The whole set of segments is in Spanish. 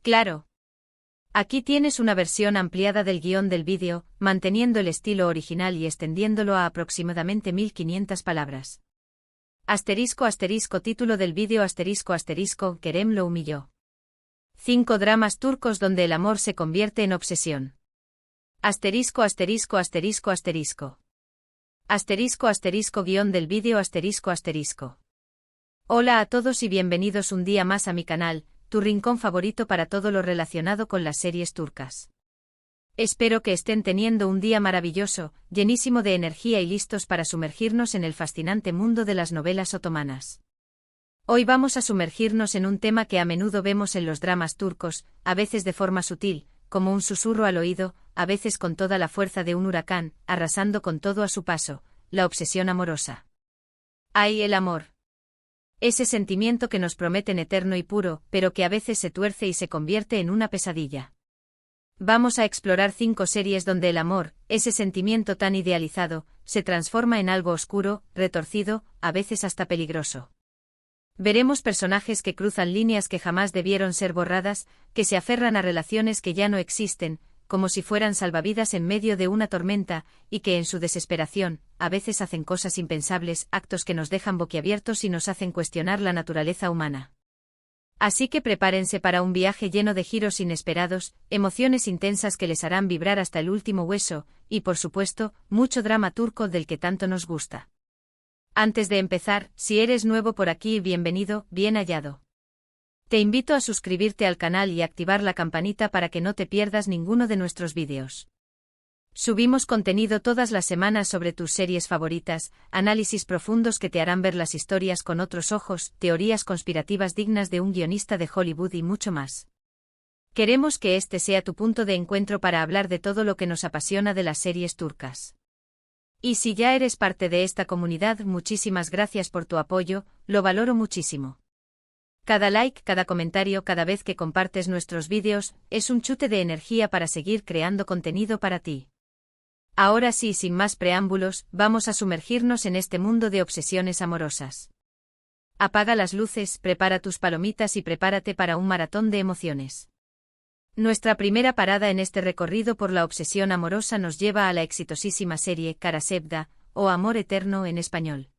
Claro. Aquí tienes una versión ampliada del guión del vídeo, manteniendo el estilo original y extendiéndolo a aproximadamente 1500 palabras. Título del vídeo Kerem lo humilló. 5 dramas turcos donde el amor se convierte en obsesión. Guión del vídeo Hola a todos y bienvenidos un día más a mi canal, tu rincón favorito para todo lo relacionado con las series turcas. Espero que estén teniendo un día maravilloso, llenísimo de energía y listos para sumergirnos en el fascinante mundo de las novelas otomanas. Hoy vamos a sumergirnos en un tema que a menudo vemos en los dramas turcos, a veces de forma sutil, como un susurro al oído, a veces con toda la fuerza de un huracán, arrasando con todo a su paso, la obsesión amorosa. ¡Ay, el amor! Ese sentimiento que nos prometen eterno y puro, pero que a veces se tuerce y se convierte en una pesadilla. Vamos a explorar 5 series donde el amor, ese sentimiento tan idealizado, se transforma en algo oscuro, retorcido, a veces hasta peligroso. Veremos personajes que cruzan líneas que jamás debieron ser borradas, que se aferran a relaciones que ya no existen, como si fueran salvavidas en medio de una tormenta, y que en su desesperación, a veces hacen cosas impensables, actos que nos dejan boquiabiertos y nos hacen cuestionar la naturaleza humana. Así que prepárense para un viaje lleno de giros inesperados, emociones intensas que les harán vibrar hasta el último hueso, y por supuesto, mucho drama turco del que tanto nos gusta. Antes de empezar, si eres nuevo por aquí, bienvenido, bien hallado. Te invito a suscribirte al canal y activar la campanita para que no te pierdas ninguno de nuestros vídeos. Subimos contenido todas las semanas sobre tus series favoritas, análisis profundos que te harán ver las historias con otros ojos, teorías conspirativas dignas de un guionista de Hollywood y mucho más. Queremos que este sea tu punto de encuentro para hablar de todo lo que nos apasiona de las series turcas. Y si ya eres parte de esta comunidad, muchísimas gracias por tu apoyo, lo valoro muchísimo. Cada like, cada comentario, cada vez que compartes nuestros vídeos, es un chute de energía para seguir creando contenido para ti. Ahora sí, sin más preámbulos, vamos a sumergirnos en este mundo de obsesiones amorosas. Apaga las luces, prepara tus palomitas y prepárate para un maratón de emociones. Nuestra primera parada en este recorrido por la obsesión amorosa nos lleva a la exitosísima serie Karasevda, o Amor Eterno en español.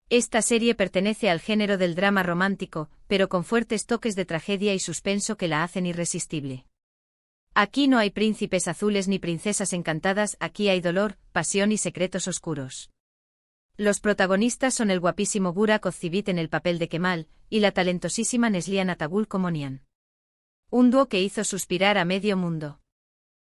Esta serie pertenece al género del drama romántico, pero con fuertes toques de tragedia y suspenso que la hacen irresistible. Aquí no hay príncipes azules ni princesas encantadas, aquí hay dolor, pasión y secretos oscuros. Los protagonistas son el guapísimo Burak Özçivit en el papel de Kemal, y la talentosísima Neslihan Atagul como Nihan. Un dúo que hizo suspirar a medio mundo.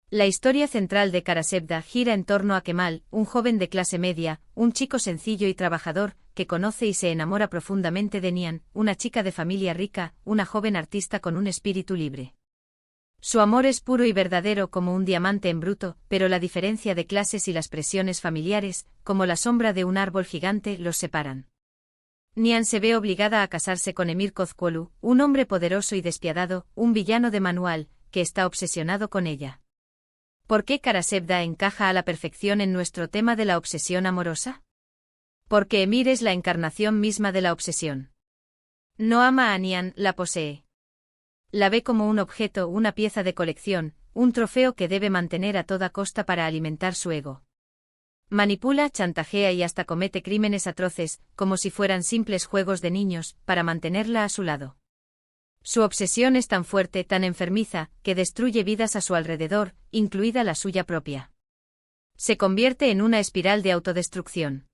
La historia central de Karasevda gira en torno a Kemal, un joven de clase media, un chico sencillo y trabajador, que conoce y se enamora profundamente de Nihan, una chica de familia rica, una joven artista con un espíritu libre. Su amor es puro y verdadero como un diamante en bruto, pero la diferencia de clases y las presiones familiares, como la sombra de un árbol gigante, los separan. Nihan se ve obligada a casarse con Emir Kozcuoglu, un hombre poderoso y despiadado, un villano de manual, que está obsesionado con ella. ¿Por qué Karasevda encaja a la perfección en nuestro tema de la obsesión amorosa? Porque Emir es la encarnación misma de la obsesión. No ama a Nihan, la posee. La ve como un objeto, una pieza de colección, un trofeo que debe mantener a toda costa para alimentar su ego. Manipula, chantajea y hasta comete crímenes atroces, como si fueran simples juegos de niños, para mantenerla a su lado. Su obsesión es tan fuerte, tan enfermiza, que destruye vidas a su alrededor, incluida la suya propia. Se convierte en una espiral de autodestrucción.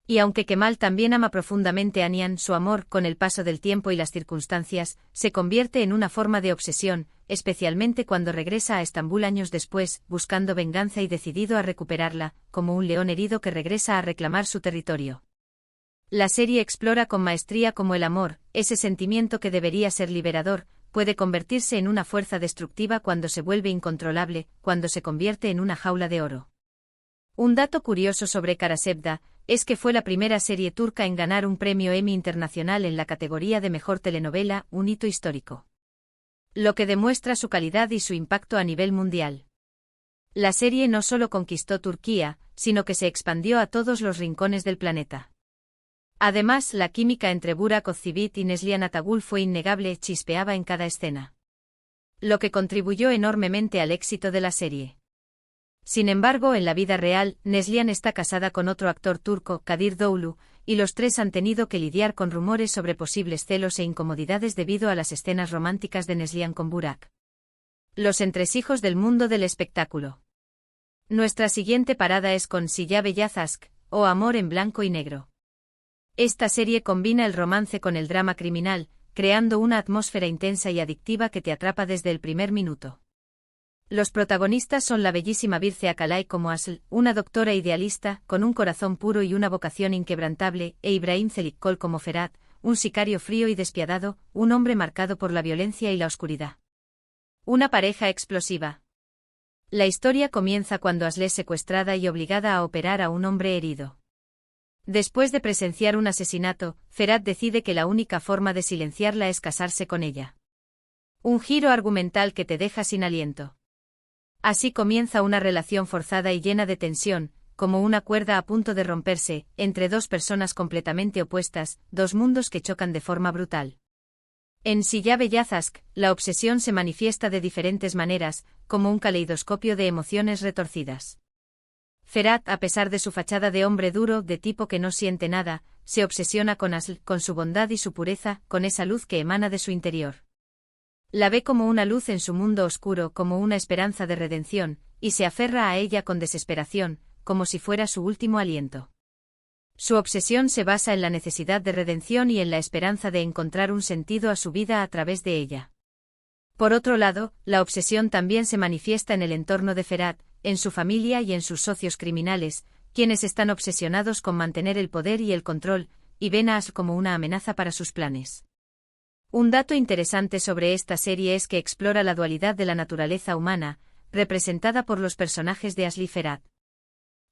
Y aunque Kemal también ama profundamente a Nihan, su amor, con el paso del tiempo y las circunstancias, se convierte en una forma de obsesión, especialmente cuando regresa a Estambul años después, buscando venganza y decidido a recuperarla, como un león herido que regresa a reclamar su territorio. La serie explora con maestría cómo el amor, ese sentimiento que debería ser liberador, puede convertirse en una fuerza destructiva cuando se vuelve incontrolable, cuando se convierte en una jaula de oro. Un dato curioso sobre Karasevda es que fue la primera serie turca en ganar un premio Emmy internacional en la categoría de mejor telenovela, un hito histórico. Lo que demuestra su calidad y su impacto a nivel mundial. La serie no solo conquistó Turquía, sino que se expandió a todos los rincones del planeta. Además, la química entre Burak Özçivit y Neslihan Atagul fue innegable, chispeaba en cada escena. lo que contribuyó enormemente al éxito de la serie. Sin embargo, en la vida real, Neslihan está casada con otro actor turco, Kadir Doğulu, y los tres han tenido que lidiar con rumores sobre posibles celos e incomodidades debido a las escenas románticas de Neslihan con Burak. Los entresijos del mundo del espectáculo. Nuestra siguiente parada es con Siyah Beyaz Aşk, o Amor en blanco y negro. Esta serie combina el romance con el drama criminal, creando una atmósfera intensa y adictiva que te atrapa desde el primer minuto. Los protagonistas son la bellísima Birce Akalay como Asl, una doctora idealista, con un corazón puro y una vocación inquebrantable, e Ibrahim Çelikkol como Ferhat, un sicario frío y despiadado, un hombre marcado por la violencia y la oscuridad. Una pareja explosiva. La historia comienza cuando Asl es secuestrada y obligada a operar a un hombre herido. Después de presenciar un asesinato, Ferhat decide que la única forma de silenciarla es casarse con ella. Un giro argumental que te deja sin aliento. Así comienza una relación forzada y llena de tensión, como una cuerda a punto de romperse, entre dos personas completamente opuestas, dos mundos que chocan de forma brutal. En Siyah Beyaz Aşk, la obsesión se manifiesta de diferentes maneras, como un caleidoscopio de emociones retorcidas. Ferhat, a pesar de su fachada de hombre duro, de tipo que no siente nada, se obsesiona con Asl, con su bondad y su pureza, con esa luz que emana de su interior. La ve como una luz en su mundo oscuro, como una esperanza de redención, y se aferra a ella con desesperación, como si fuera su último aliento. Su obsesión se basa en la necesidad de redención y en la esperanza de encontrar un sentido a su vida a través de ella. Por otro lado, la obsesión también se manifiesta en el entorno de Ferhat, en su familia y en sus socios criminales, quienes están obsesionados con mantener el poder y el control, y ven a Asl como una amenaza para sus planes. Un dato interesante sobre esta serie es que explora la dualidad de la naturaleza humana, representada por los personajes de Asl y Ferhat.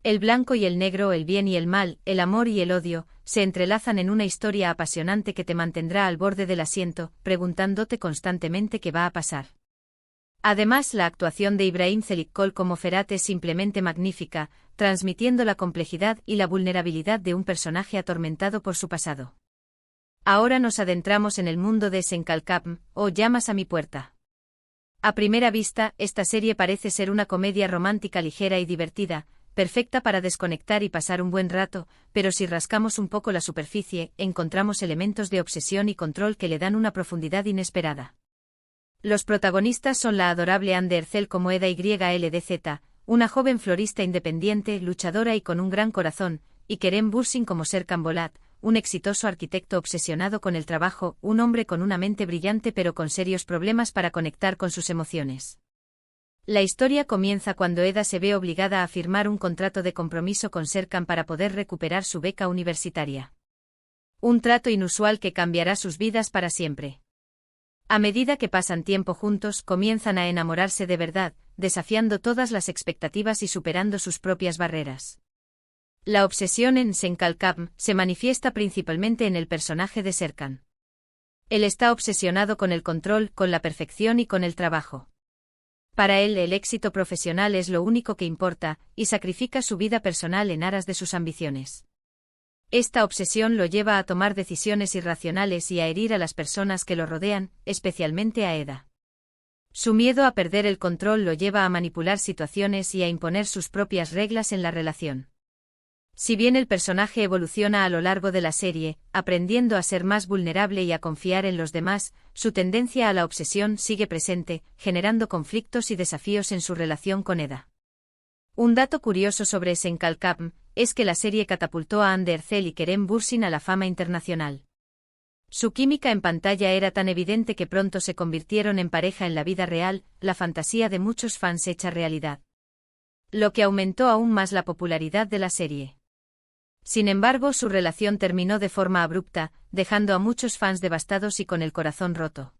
El blanco y el negro, el bien y el mal, el amor y el odio, se entrelazan en una historia apasionante que te mantendrá al borde del asiento, preguntándote constantemente qué va a pasar. Además, la actuación de Ibrahim Çelikkol como Ferhat es simplemente magnífica, transmitiendo la complejidad y la vulnerabilidad de un personaje atormentado por su pasado. Ahora nos adentramos en el mundo de Sen Kalkapm, o Llamas a mi puerta. A primera vista, esta serie parece ser una comedia romántica ligera y divertida, perfecta para desconectar y pasar un buen rato, pero si rascamos un poco la superficie, encontramos elementos de obsesión y control que le dan una profundidad inesperada. Los protagonistas son la adorable Hande Erçel como Eda YLDZ, una joven florista independiente, luchadora y con un gran corazón, y Kerem Bürsin como Serkan Bolat, un exitoso arquitecto obsesionado con el trabajo, un hombre con una mente brillante pero con serios problemas para conectar con sus emociones. La historia comienza cuando Eda se ve obligada a firmar un contrato de compromiso con Serkan para poder recuperar su beca universitaria. Un trato inusual que cambiará sus vidas para siempre. A medida que pasan tiempo juntos, comienzan a enamorarse de verdad, desafiando todas las expectativas y superando sus propias barreras. La obsesión en Sen Kalkapm se manifiesta principalmente en el personaje de Serkan. Él está obsesionado con el control, con la perfección y con el trabajo. Para él, el éxito profesional es lo único que importa, y sacrifica su vida personal en aras de sus ambiciones. Esta obsesión lo lleva a tomar decisiones irracionales y a herir a las personas que lo rodean, especialmente a Eda. Su miedo a perder el control lo lleva a manipular situaciones y a imponer sus propias reglas en la relación. Si bien el personaje evoluciona a lo largo de la serie, aprendiendo a ser más vulnerable y a confiar en los demás, su tendencia a la obsesión sigue presente, generando conflictos y desafíos en su relación con Eda. Un dato curioso sobre Sen Kalkapm es que la serie catapultó a Hande Erçel y Kerem Bürsin a la fama internacional. Su química en pantalla era tan evidente que pronto se convirtieron en pareja en la vida real, la fantasía de muchos fans hecha realidad. Lo que aumentó aún más la popularidad de la serie. Sin embargo, su relación terminó de forma abrupta, dejando a muchos fans devastados y con el corazón roto.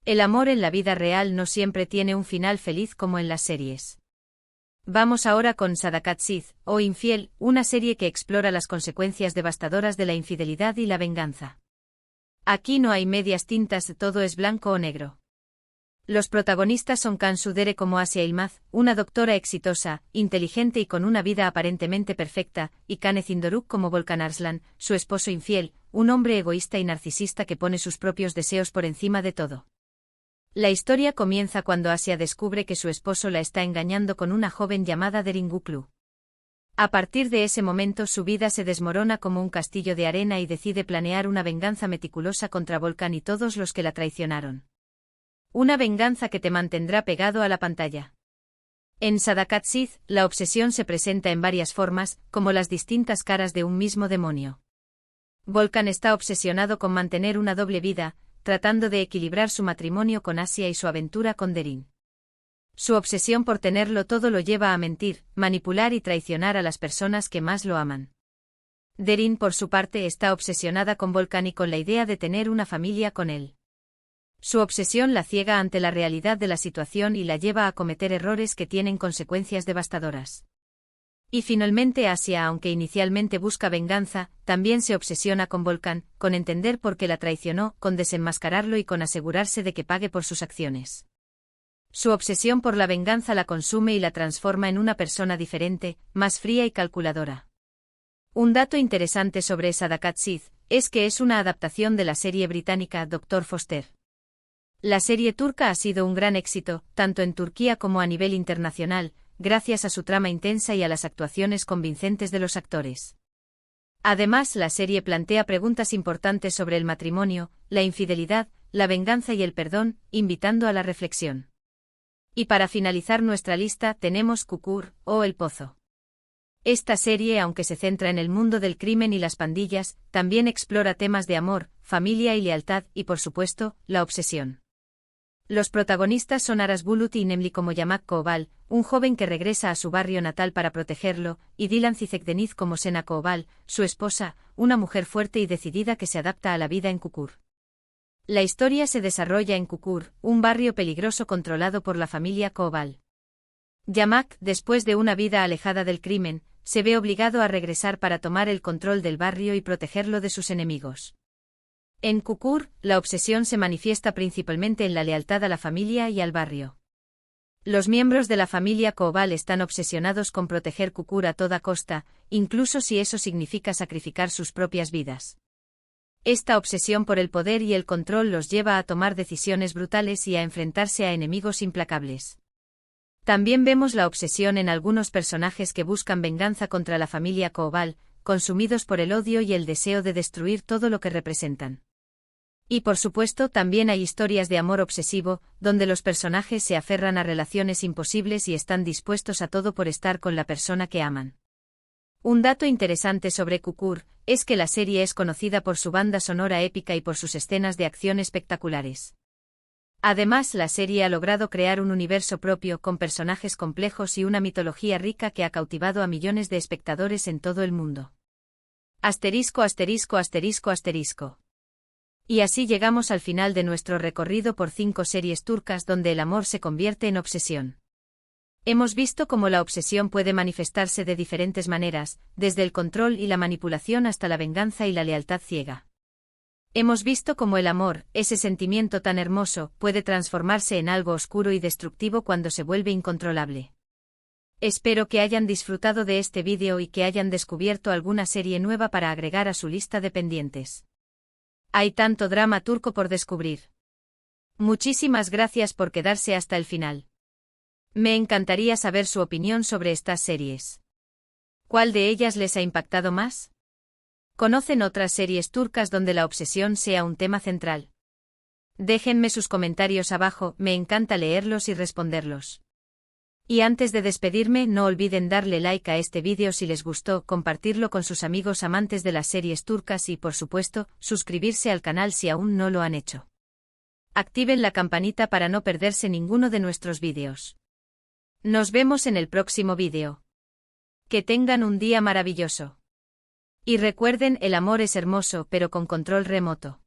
El amor en la vida real no siempre tiene un final feliz como en las series. Vamos ahora con Sadakat Sith, o Infiel, una serie que explora las consecuencias devastadoras de la infidelidad y la venganza. Aquí no hay medias tintas, todo es blanco o negro. Los protagonistas son Cansu Dere como Asia Yılmaz, una doctora exitosa, inteligente y con una vida aparentemente perfecta, y Kane Doruk como Volkan Arslan, su esposo infiel, un hombre egoísta y narcisista que pone sus propios deseos por encima de todo. La historia comienza cuando Asia descubre que su esposo la está engañando con una joven llamada Deringuclu. A partir de ese momento su vida se desmorona como un castillo de arena y decide planear una venganza meticulosa contra Volcán y todos los que la traicionaron. Una venganza que te mantendrá pegado a la pantalla. En Sadakat Sith, la obsesión se presenta en varias formas, como las distintas caras de un mismo demonio. Volcán está obsesionado con mantener una doble vida, tratando de equilibrar su matrimonio con Asia y su aventura con Derin. Su obsesión por tenerlo todo lo lleva a mentir, manipular y traicionar a las personas que más lo aman. Derin, por su parte, está obsesionada con Volcán y con la idea de tener una familia con él. Su obsesión la ciega ante la realidad de la situación y la lleva a cometer errores que tienen consecuencias devastadoras. Y finalmente Asia, aunque inicialmente busca venganza, también se obsesiona con Volcán, con entender por qué la traicionó, con desenmascararlo y con asegurarse de que pague por sus acciones. Su obsesión por la venganza la consume y la transforma en una persona diferente, más fría y calculadora. Un dato interesante sobre Sadakat Sith es que es una adaptación de la serie británica Dr. Foster. La serie turca ha sido un gran éxito, tanto en Turquía como a nivel internacional, gracias a su trama intensa y a las actuaciones convincentes de los actores. Además, la serie plantea preguntas importantes sobre el matrimonio, la infidelidad, la venganza y el perdón, invitando a la reflexión. Y para finalizar nuestra lista tenemos Kukur, o El Pozo. Esta serie, aunque se centra en el mundo del crimen y las pandillas, también explora temas de amor, familia y lealtad y, por supuesto, la obsesión. Los protagonistas son Aras Bulut y Nemli como Yamak Koval, un joven que regresa a su barrio natal para protegerlo, y Dilan Cizekdeniz como Sena Koval, su esposa, una mujer fuerte y decidida que se adapta a la vida en Kukur. La historia se desarrolla en Kukur, un barrio peligroso controlado por la familia Koval. Yamak, después de una vida alejada del crimen, se ve obligado a regresar para tomar el control del barrio y protegerlo de sus enemigos. En Kukur, la obsesión se manifiesta principalmente en la lealtad a la familia y al barrio. Los miembros de la familia Koval están obsesionados con proteger Kukur a toda costa, incluso si eso significa sacrificar sus propias vidas. Esta obsesión por el poder y el control los lleva a tomar decisiones brutales y a enfrentarse a enemigos implacables. También vemos la obsesión en algunos personajes que buscan venganza contra la familia Koval, consumidos por el odio y el deseo de destruir todo lo que representan. Y por supuesto también hay historias de amor obsesivo, donde los personajes se aferran a relaciones imposibles y están dispuestos a todo por estar con la persona que aman. Un dato interesante sobre Kukur es que la serie es conocida por su banda sonora épica y por sus escenas de acción espectaculares. Además, la serie ha logrado crear un universo propio con personajes complejos y una mitología rica que ha cautivado a millones de espectadores en todo el mundo. Asterisco, asterisco, asterisco, asterisco. Y así llegamos al final de nuestro recorrido por 5 series turcas donde el amor se convierte en obsesión. Hemos visto cómo la obsesión puede manifestarse de diferentes maneras, desde el control y la manipulación hasta la venganza y la lealtad ciega. Hemos visto cómo el amor, ese sentimiento tan hermoso, puede transformarse en algo oscuro y destructivo cuando se vuelve incontrolable. Espero que hayan disfrutado de este vídeo y que hayan descubierto alguna serie nueva para agregar a su lista de pendientes. Hay tanto drama turco por descubrir. Muchísimas gracias por quedarse hasta el final. Me encantaría saber su opinión sobre estas series. ¿Cuál de ellas les ha impactado más? ¿Conocen otras series turcas donde la obsesión sea un tema central? Déjenme sus comentarios abajo, me encanta leerlos y responderlos. Y antes de despedirme, no olviden darle like a este vídeo si les gustó, compartirlo con sus amigos amantes de las series turcas y, por supuesto, suscribirse al canal si aún no lo han hecho. Activen la campanita para no perderse ninguno de nuestros vídeos. Nos vemos en el próximo vídeo. Que tengan un día maravilloso. Y recuerden, el amor es hermoso pero con control remoto.